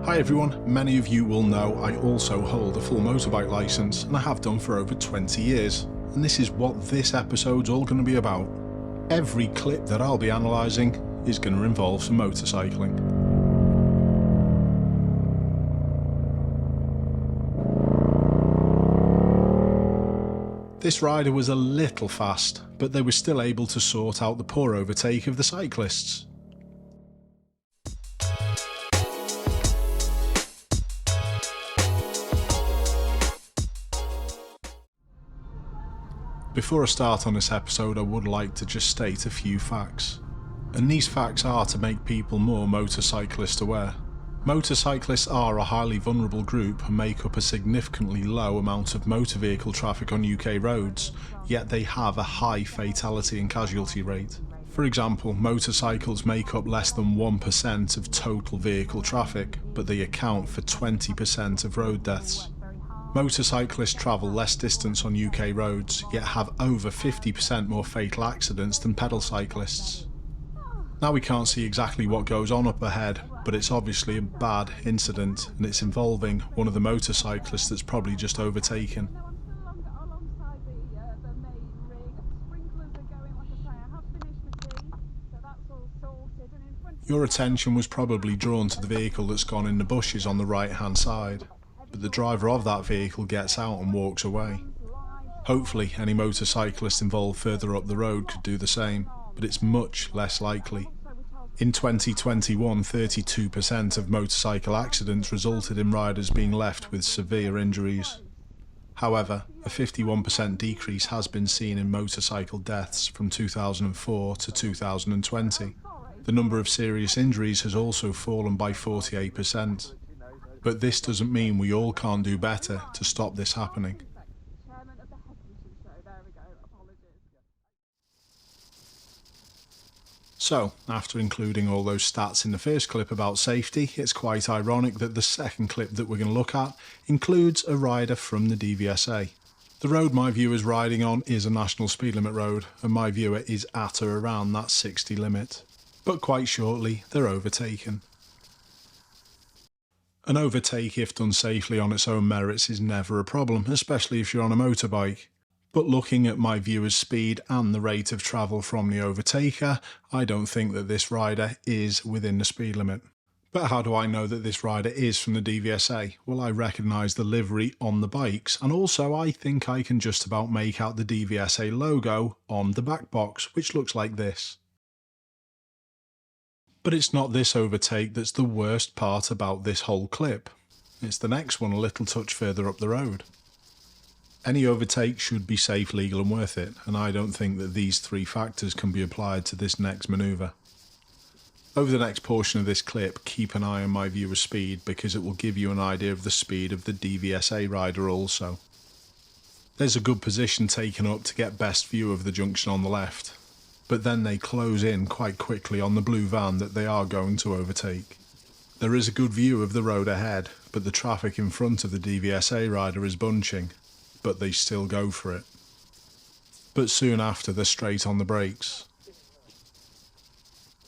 Hi everyone, many of you will know I also hold a full motorbike licence and I have done for over 20 years, and this is what this episode's all going to be about. Every clip that I'll be analysing is going to involve some motorcycling. This rider was a little fast, but they were still able to sort out the poor overtake of the cyclists. Before I start on this episode, I would like to just state a few facts. And these facts are to make people more motorcyclist aware. Motorcyclists are a highly vulnerable group and make up a significantly low amount of motor vehicle traffic on UK roads, yet they have a high fatality and casualty rate. For example, motorcycles make up less than 1% of total vehicle traffic, but they account for 20% of road deaths. Motorcyclists travel less distance on UK roads, yet have over 50% more fatal accidents than pedal cyclists. Now we can't see exactly what goes on up ahead, but it's obviously a bad incident and it's involving one of the motorcyclists that's probably just overtaken. Your attention was probably drawn to the vehicle that's gone in the bushes on the right hand side, but the driver of that vehicle gets out and walks away. Hopefully any motorcyclist involved further up the road could do the same, but it's much less likely. In 2021, 32% of motorcycle accidents resulted in riders being left with severe injuries. However, a 51% decrease has been seen in motorcycle deaths from 2004 to 2020. The number of serious injuries has also fallen by 48%. But this doesn't mean we all can't do better to stop this happening. So, after including all those stats in the first clip about safety, it's quite ironic that the second clip that we're going to look at includes a rider from the DVSA. The road my viewer is riding on is a national speed limit road, and my viewer is at or around that 60 limit. But quite shortly, they're overtaken. An overtake, if done safely on its own merits, is never a problem, especially if you're on a motorbike. But looking at my viewer's speed and the rate of travel from the overtaker, I don't think that this rider is within the speed limit. But how do I know that this rider is from the DVSA? Well, I recognise the livery on the bikes, and also I think I can just about make out the DVSA logo on the back box, which looks like this. But it's not this overtake that's the worst part about this whole clip. It's the next one a little touch further up the road. Any overtake should be safe, legal and worth it, and I don't think that these three factors can be applied to this next manoeuvre. Over the next portion of this clip, keep an eye on my viewer's speed because it will give you an idea of the speed of the DVSA rider also. There's a good position taken up to get best view of the junction on the left, but then they close in quite quickly on the blue van that they are going to overtake. There is a good view of the road ahead, but the traffic in front of the DVSA rider is bunching. But they still go for it. But soon after, they're straight on the brakes.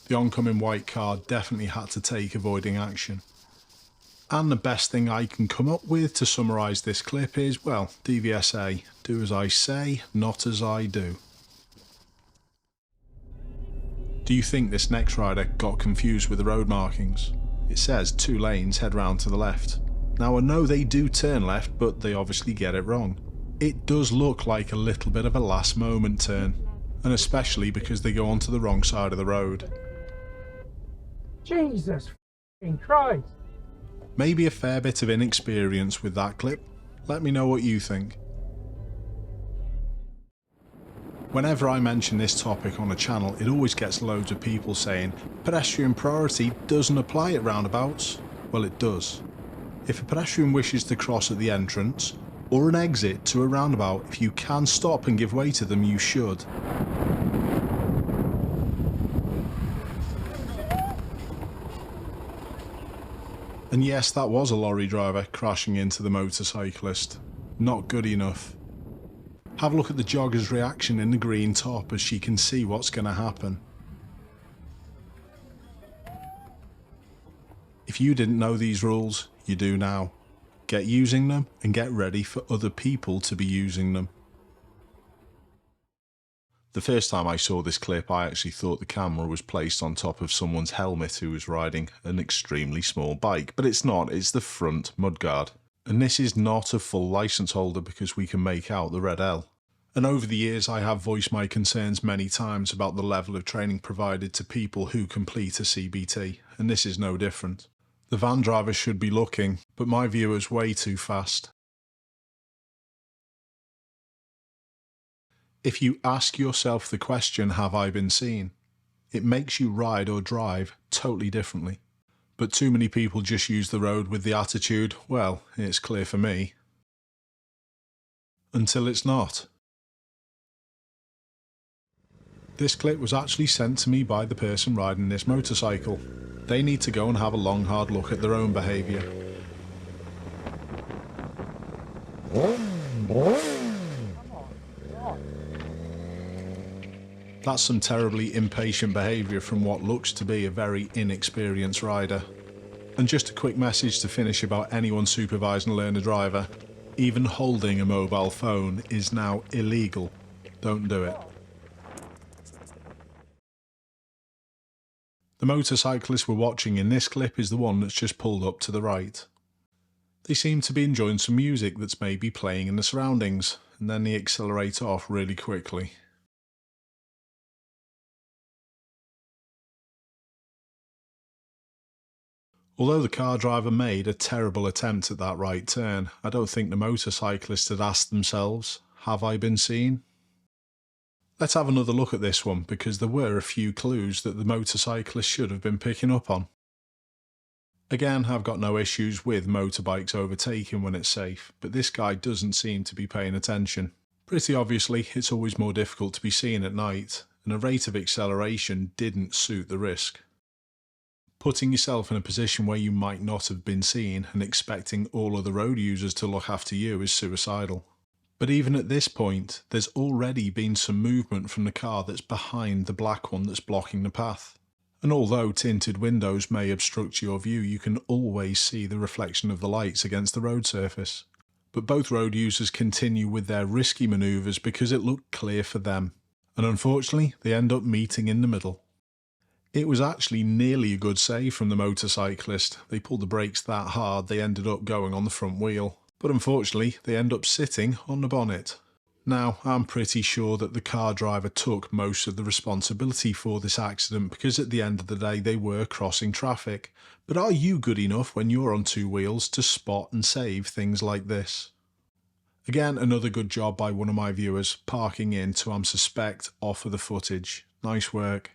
The oncoming white car definitely had to take avoiding action. And the best thing I can come up with to summarise this clip is, well, DVSA, do as I say, not as I do. Do you think this next rider got confused with the road markings? It says 2 lanes head round to the left. Now I know they do turn left, but they obviously get it wrong. It does look like a little bit of a last moment turn, and especially because they go onto the wrong side of the road. Jesus f***ing Christ! Maybe a fair bit of inexperience with that clip. Let me know what you think. Whenever I mention this topic on a channel, it always gets loads of people saying pedestrian priority doesn't apply at roundabouts. Well, it does. If a pedestrian wishes to cross at the entrance or an exit to a roundabout, if you can stop and give way to them, you should. And yes, that was a lorry driver crashing into the motorcyclist. Not good enough. Have a look at the jogger's reaction in the green top as she can see what's going to happen. If you didn't know these rules, you do now. Get using them and get ready for other people to be using them. The first time I saw this clip, I actually thought the camera was placed on top of someone's helmet who was riding an extremely small bike, but it's not, it's the front mudguard. And this is not a full license holder because we can make out the red L. And over the years I have voiced my concerns many times about the level of training provided to people who complete a CBT, and this is no different. The van driver should be looking, but my view is way too fast. If you ask yourself the question, have I been seen? It makes you ride or drive totally differently. But too many people just use the road with the attitude, well, it's clear for me. Until it's not. This clip was actually sent to me by the person riding this motorcycle. They need to go and have a long hard look at their own behaviour. That's some terribly impatient behaviour from what looks to be a very inexperienced rider. And just a quick message to finish about anyone supervising a learner driver. Even holding a mobile phone is now illegal. Don't do it. The motorcyclist we're watching in this clip is the one that's just pulled up to the right. They seem to be enjoying some music that's maybe playing in the surroundings, and then they accelerate off really quickly. Although the car driver made a terrible attempt at that right turn, I don't think the motorcyclist had asked themselves, have I been seen? Let's have another look at this one, because there were a few clues that the motorcyclist should have been picking up on. Again, I've got no issues with motorbikes overtaking when it's safe, but this guy doesn't seem to be paying attention. Pretty obviously, it's always more difficult to be seen at night, and a rate of acceleration didn't suit the risk. Putting yourself in a position where you might not have been seen and expecting all other road users to look after you is suicidal. But even at this point, there's already been some movement from the car that's behind the black one that's blocking the path. And although tinted windows may obstruct your view, you can always see the reflection of the lights against the road surface. But both road users continue with their risky manoeuvres because it looked clear for them. And unfortunately, they end up meeting in the middle. It was actually nearly a good save from the motorcyclist. They pulled the brakes that hard they ended up going on the front wheel. But unfortunately, they end up sitting on the bonnet. Now, I'm pretty sure that the car driver took most of the responsibility for this accident because at the end of the day they were crossing traffic. But are you good enough when you're on two wheels to spot and save things like this? Again, another good job by one of my viewers, parking in to, I suspect, offer the footage. Nice work.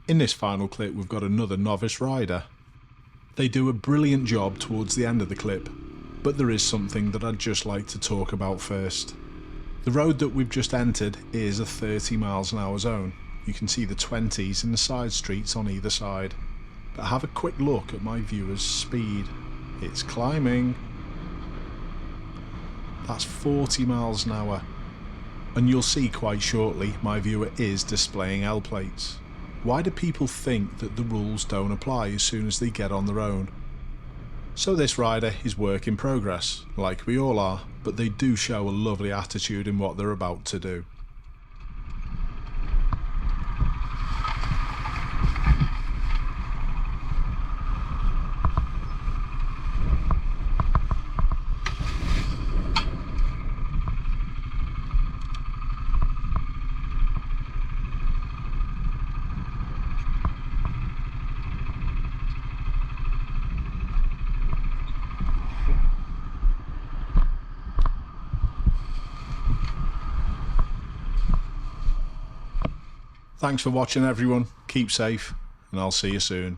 In this final clip, we've got another novice rider. They do a brilliant job towards the end of the clip, but there is something that I'd just like to talk about first. The road that we've just entered is a 30 miles an hour zone. You can see the 20s in the side streets on either side. But have a quick look at my viewer's speed. It's climbing. That's 40 miles an hour. And you'll see quite shortly my viewer is displaying L plates. Why do people think that the rules don't apply as soon as they get on their own? So this rider is work in progress, like we all are, but they do show a lovely attitude in what they're about to do. Thanks for watching everyone, keep safe, and I'll see you soon.